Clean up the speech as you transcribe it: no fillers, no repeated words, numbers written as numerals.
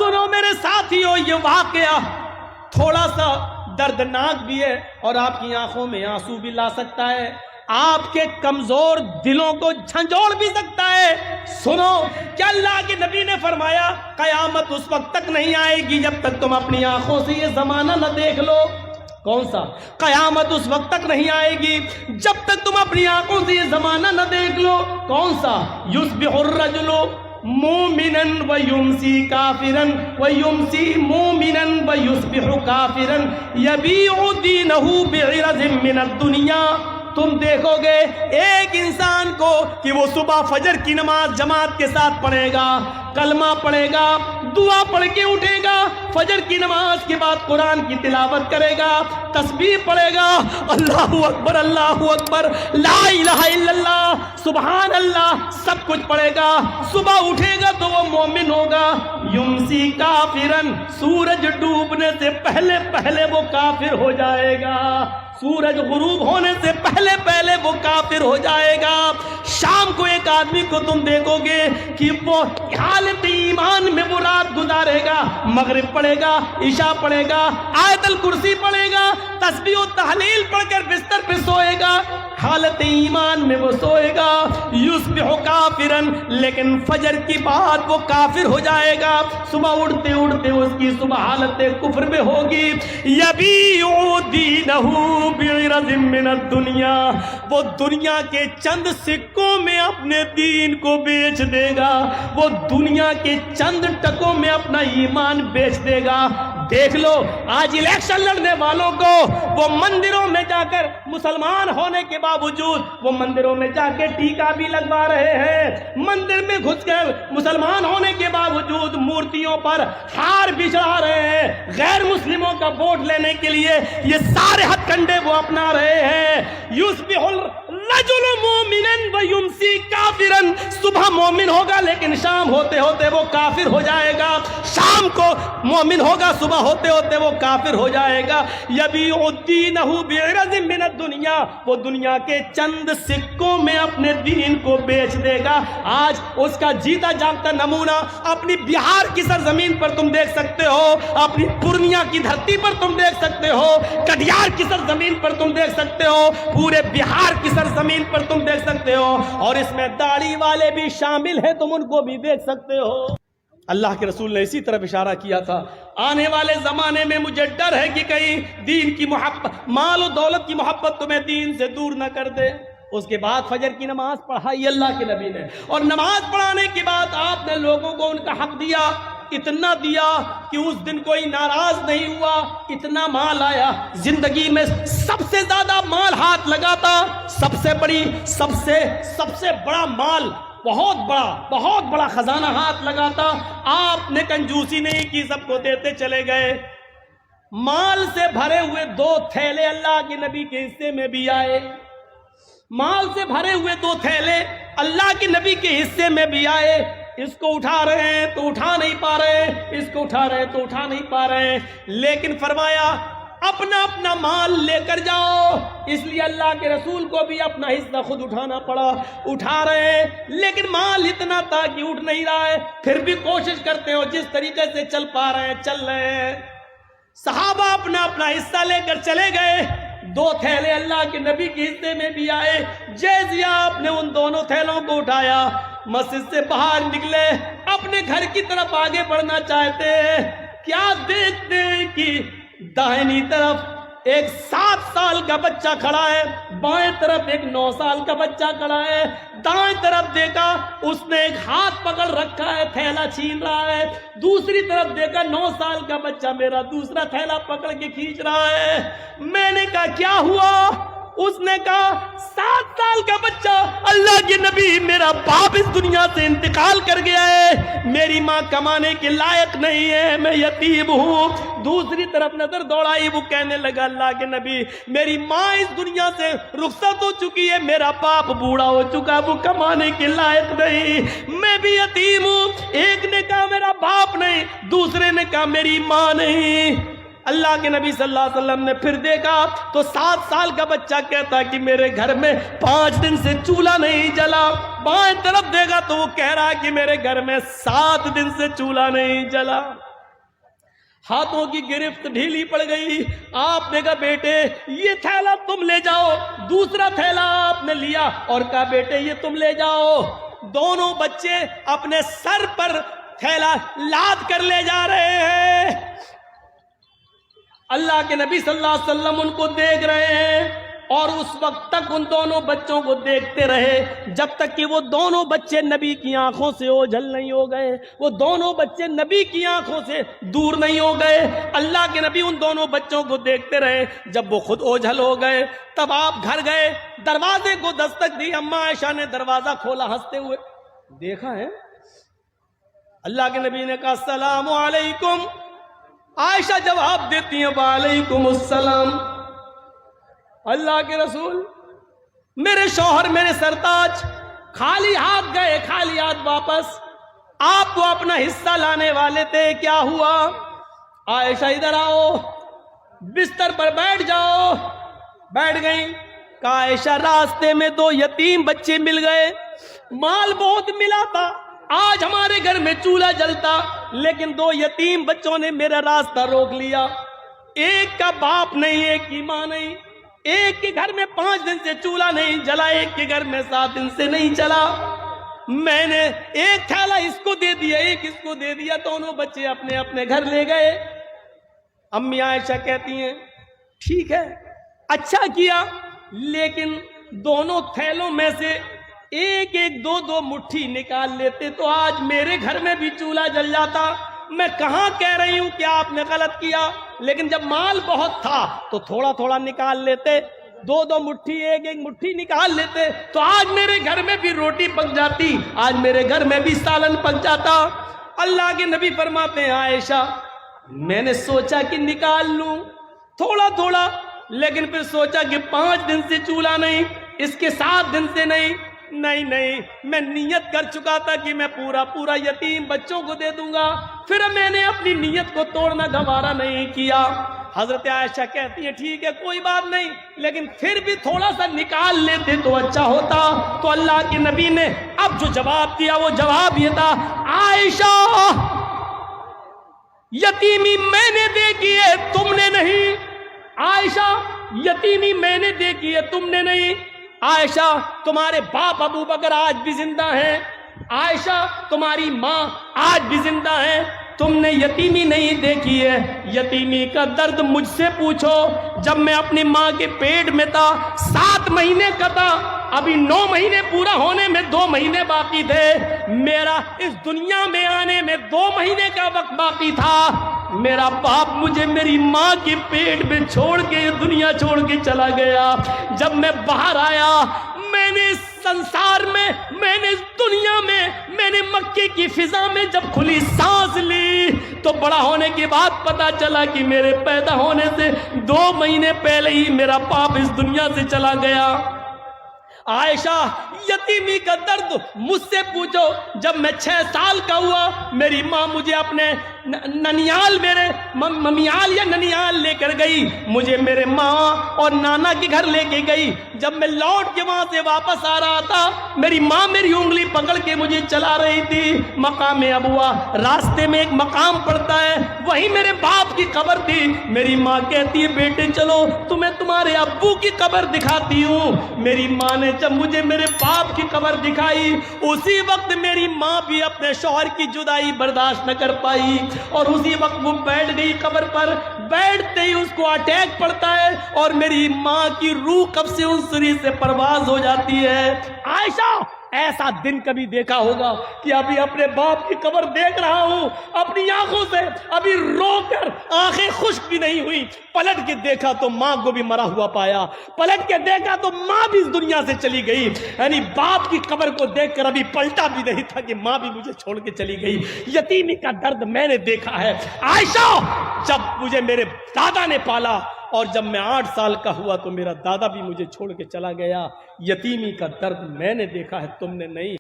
سنو میرے ساتھیو، یہ واقعہ تھوڑا سا دردناک بھی ہے اور آپ کی آنکھوں میں آنسو بھی لا سکتا ہے، آپ کے کمزور دلوں کو جھنجھوڑ بھی سکتا ہے۔ سنو کہ اللہ کے نبی نے فرمایا قیامت اس وقت تک نہیں آئے گی جب تک تم اپنی آنکھوں سے یہ زمانہ نہ دیکھ لو۔ کون سا؟ قیامت اس وقت تک نہیں آئے گی جب تک تم اپنی آنکھوں سے یہ زمانہ نہ دیکھ لو۔ کون سا؟ یصبح الرجل مومنا ویمسی کافرا ویمسی مومنا ویصبح کافرا یبیع دینہ بعرض من الدنیا۔ تم دیکھو گے ایک انسان کو کہ وہ صبح فجر کی نماز جماعت کے ساتھ پڑھے گا، کلمہ پڑھے گا، دعا پڑھ کے اٹھے گا، فجر کی نماز کے بعد قرآن کی تلاوت کرے گا، تسبیح پڑھے گا، اللہ اکبر اللہ اکبر، لا الہ الا اللہ، سبحان اللہ، سب کچھ پڑھے گا، صبح اٹھے گا تو وہ مومن ہوگا۔ یمسی کافرن، سورج ڈوبنے سے پہلے پہلے وہ کافر ہو جائے گا، سورج غروب ہونے سے پہلے پہلے وہ کافر ہو جائے گا۔ شام کو ایک آدمی کو تم دیکھو گے کہ وہ حالت ایمان میں وہ رات گزارے گا، مغرب پڑھے گا، عشاء پڑھے گا، آیت الکرسی پڑھے گا، تسبیح و تحلیل پڑھ کر بستر پہ سوئے گا، حالت ایمان میں وہ سوئے گا۔ یصبح کافرن، لیکن فجر کی بعد وہ کافر ہو جائے گا، صبح اٹھتے اٹھتے اس کی صبح حالت کفر میں ہوگی۔ یبیع دینہ بعرض من الدنیا، وہ دنیا کے چند سکوں میں اپنے دین کو بیچ دے گا، وہ دنیا کے چند ٹکوں میں اپنا ایمان بیچ دے گا۔ دیکھ لو آج الیکشن لڑنے والوں کو وہ مندروں میں جا کر مسلمان ہونے کے باوجود وہ مندروں میں جا کے ٹیکا بھی لگوا رہے ہیں، مندر میں گھس کر مسلمان ہونے کے باوجود مورتیوں پر ہار بھی چڑھا رہے ہیں، غیر مسلموں کا ووٹ لینے کے لیے یہ سارے ہتھ کنڈے وہ اپنا رہے ہیں۔ یصبح الرجل مومنا ویمسی کافرا، صبح مومن ہوگا لیکن شام ہوتے ہوتے وہ کافر ہو جائے گا، شام کو مومن ہوگا صبح ہوتے ہوتے وہ کافر ہو جائے گا۔ یبیع دینہ بعرض من الدنیا، وہ دنیا کے چند سکوں میں اپنے دین کو بیچ دے گا۔ آج اس کا جیتا جاگتا نمونہ اپنی بہار کی سرزمین پر تم دیکھ سکتے ہو، اپنی پورنیہ کی دھرتی پر تم دیکھ سکتے ہو، کٹیہار کی سرزمین پر تم دیکھ سکتے ہو، پورے بہار کی سرزمین پر تم دیکھ سکتے ہو، اور اس میں داڑھی والے بھی شامل ہیں، تم ان کو بھی دیکھ سکتے ہو۔ اللہ کے رسول نے اسی طرف اشارہ کیا تھا، آنے والے زمانے میں مجھے ڈر ہے کہ کہیں دین کی محبت، مال و دولت کی محبت تمہیں دین سے دور نہ کر دے۔ اس کے بعد فجر کی نماز پڑھائی اللہ کے نبی نے، اور نماز پڑھانے کے بعد آپ نے لوگوں کو ان کا حق دیا، اتنا دیا کہ اس دن کوئی ناراض نہیں ہوا، اتنا مال آیا، زندگی میں سب سے زیادہ مال ہاتھ لگا تھا، سب سے بڑا مال، بہت بڑا خزانہ ہاتھ لگا تھا، آپ نے کنجوسی نہیں کی، سب کو دیتے چلے گئے۔ مال سے بھرے ہوئے 2 تھیلے اللہ کے نبی کے حصے میں بھی آئے، مال سے بھرے ہوئے 2 تھیلے اللہ کے نبی کے حصے میں بھی آئے۔ اس کو اٹھا رہے ہیں تو اٹھا نہیں پا رہے، اس کو اٹھا رہے ہیں تو اٹھا نہیں پا رہے، لیکن فرمایا اپنا اپنا مال لے کر جاؤ۔ اس لیے اللہ کے رسول کو بھی اپنا حصہ خود اٹھانا پڑا، اٹھا رہے ہیں لیکن مال اتنا تھا کہ اٹھ نہیں رہا ہے، پھر بھی کوشش کرتے ہو جس طریقے سے چل پا رہے ہیں چل رہے ہیں۔ صحابہ اپنا اپنا حصہ لے کر چلے گئے، 2 تھیلے اللہ کے نبی کے حصے میں بھی آئے۔ جیسے آپ نے ان دونوں تھیلوں کو اٹھایا، مسجد سے باہر نکلے، اپنے گھر کی طرف آگے بڑھنا چاہتے ہیں، کیا دیکھتے ہیں کہ دائنی طرف ایک 7 سال کا بچہ کھڑا ہے، بائیں طرف ایک 9 سال کا بچہ کھڑا ہے، دائیں طرف دیکھا اس نے ایک ہاتھ پکڑ رکھا ہے، تھیلا چھین رہا ہے، دوسری طرف دیکھا 9 سال کا بچہ میرا دوسرا تھیلا پکڑ کے کھینچ رہا ہے۔ میں نے کہا کیا ہوا؟ اس نے کہا 7 سال کا بچہ، اللہ کے نبی میرا باپ اس دنیا سے انتقال کر گیا ہے، میری ماں کمانے کے لائق نہیں ہے، میں یتیم ہوں۔ دوسری طرف نظر دوڑائی، وہ کہنے لگا اللہ کے نبی میری ماں اس دنیا سے رخصت ہو چکی ہے، میرا باپ بوڑھا ہو چکا، وہ کمانے کے لائق نہیں، میں بھی یتیم ہوں۔ ایک نے کہا میرا باپ نہیں، دوسرے نے کہا میری ماں نہیں۔ اللہ کے نبی صلی اللہ علیہ وسلم نے پھر دیکھا تو 7 سال کا بچہ کہتا کہ میرے گھر میں 5 دن سے چولہا نہیں جلا۔ بائیں طرف دیکھا تو وہ کہہ رہا کہ میرے گھر میں 7 دن سے چولہا نہیں جلا۔ ہاتھوں کی گرفت ڈھیلی پڑ گئی. آپ نے کہا بیٹے یہ تھیلا تم لے جاؤ. دوسرا تھیلا آپ نے لیا اور کہا بیٹے یہ تم لے جاؤ. دونوں بچے اپنے سر پر تھیلا لاد کر لے جا رہے ہیں. اللہ کے نبی صلی اللہ علیہ وسلم ان کو دیکھ رہے ہیں اور اس وقت تک ان دونوں بچوں کو دیکھتے رہے جب تک کہ وہ دونوں بچے نبی کی آنکھوں سے اوجھل نہیں ہو گئے. وہ دونوں بچے نبی کی آنکھوں سے دور نہیں ہو گئے. اللہ کے نبی ان دونوں بچوں کو دیکھتے رہے. جب وہ خود اوجھل ہو گئے تب آپ گھر گئے, دروازے کو دستک دی. اماں عائشہ نے دروازہ کھولا ہنستے ہوئے. دیکھا ہے اللہ کے نبی نے کہا السلام علیکم. عائشہ جواب دیتی ہیں وعلیکم السلام. اللہ کے رسول میرے شوہر میرے سرتاج خالی ہاتھ گئے, خالی ہاتھ واپس. آپ تو اپنا حصہ لانے والے تھے, کیا ہوا؟ عائشہ ادھر آؤ, بستر پر بیٹھ جاؤ. بیٹھ گئی. کہا عائشہ راستے میں 2 یتیم بچے مل گئے, مال بہت ملا تھا, آج ہمارے گھر میں چولہا جلتا, لیکن 2 یتیم بچوں نے میرا راستہ روک لیا. ایک کا باپ نہیں, ایک کی ماں نہیں. ایک کے گھر میں 5 دن سے چولہا نہیں جلا, ایک کے گھر میں 7 دن سے نہیں چلا. میں نے ایک تھیلا اس کو دے دیا, ایک اس کو دے دیا. دونوں بچے اپنے اپنے گھر لے گئے. امی عائشہ کہتی ہیں ٹھیک ہے اچھا کیا, لیکن دونوں تھیلوں میں سے ایک ایک 2 مٹھی نکال لیتے تو آج میرے گھر میں بھی چولہا جل جاتا. میں کہاں کہہ رہی ہوں کہ آپ نے غلط کیا, لیکن جب مال بہت تھا تو تھوڑا تھوڑا نکال لیتے, 2 مٹھی ایک ایک مٹھی نکال لیتے تو آج میرے گھر میں بھی روٹی پک جاتی, آج میرے گھر میں بھی سالن پک جاتا. اللہ کے نبی فرماتے ہیں عائشہ میں نے سوچا کہ نکال لوں تھوڑا تھوڑا, لیکن پھر سوچا کہ 5 دن سے چولہا نہیں, اس کے 7 دن سے نہیں, میں نیت کر چکا تھا کہ میں پورا یتیم بچوں کو دے دوں گا. پھر میں نے اپنی نیت کو توڑنا گوارا نہیں کیا. حضرت عائشہ کہتی ہے ٹھیک ہے کوئی بات نہیں, لیکن پھر بھی تھوڑا سا نکال لیتے تو اچھا ہوتا. تو اللہ کے نبی نے اب جو جواب دیا وہ جواب یہ تھا عائشہ یتیمی میں نے دیکھی ہے تم نے نہیں. عائشہ یتیمی میں نے دیکھی ہے تم نے نہیں. عائشہ تمہارے باپ ابو بکر آج بھی زندہ ہیں. عائشہ تمہاری ماں آج بھی زندہ ہیں. تم نے یتیمی نہیں دیکھی ہے. یتیمی کا درد مجھ سے پوچھو. جب میں اپنی ماں کے پیٹ میں تھا 7 مہینے کا تھا, ابھی 9 مہینے پورا ہونے میں 2 مہینے باقی تھے. میرا اس دنیا میں آنے میں 2 مہینے کا وقت باقی تھا. میرا باپ مجھے میری ماں کے پیٹ میں چھوڑ کے دنیا چھوڑ کے چلا گیا. جب میں باہر آیا میں نے اس سنسار میں نے اس دنیا میں نے مکے کی فضا میں جب کھلی سانس لی تو بڑا ہونے کے بعد پتا چلا کہ میرے پیدا ہونے سے 2 مہینے پہلے ہی میرا باپ اس دنیا سے چلا گیا. عائشہ یتیمی کا درد مجھ سے پوچھو. جب میں 6 سال کا ہوا میری ماں مجھے اپنے ننیال میرے ممیال یا ننیال لے کر گئی. مجھے میرے ماں اور نانا کے گھر لے کے گئی. جب میں لوٹ کے وہاں سے واپس آ رہا تھا میری ماں میری انگلی پکڑ کے مجھے چلا رہی تھی. مقام ابوا راستے میں ایک مقام پڑتا ہے, وہی میرے باپ کی قبر تھی. میری ماں کہتی ہے بیٹے چلو تمہیں تمہارے ابو کی قبر دکھاتی ہوں. میری ماں نے جب مجھے میرے باپ کی قبر دکھائی اسی وقت میری ماں بھی اپنے شوہر کی جدائی برداشت نہ کر پائی اور اسی وقت وہ بیٹھ گئی قبر پر. بیٹھتے ہی اس کو اٹیک پڑتا ہے اور میری ماں کی روح قبض سے انصری سے پرواز ہو جاتی ہے. عائشہ ایسا دن کبھی دیکھا ہوگا کہ ابھی اپنے باپ کی قبر دیکھ رہا ہوں اپنی آنکھوں سے, ابھی رو کر آنکھیں خشک بھی نہیں ہوئی. پلٹ کے دیکھا تو ماں کو بھی مرا ہوا پایا, پلٹ کے دیکھا تو ماں بھی اس دنیا سے چلی گئی. یعنی باپ کی قبر کو دیکھ کر ابھی پلٹا بھی نہیں تھا کہ ماں بھی مجھے چھوڑ کے چلی گئی. یتیمی کا درد میں نے دیکھا ہے. عائشہ جب مجھے میرے دادا نے پالا اور جب میں 8 سال کا ہوا تو میرا دادا بھی مجھے چھوڑ کے چلا گیا. یتیمی کا درد میں نے دیکھا ہے, تم نے نہیں.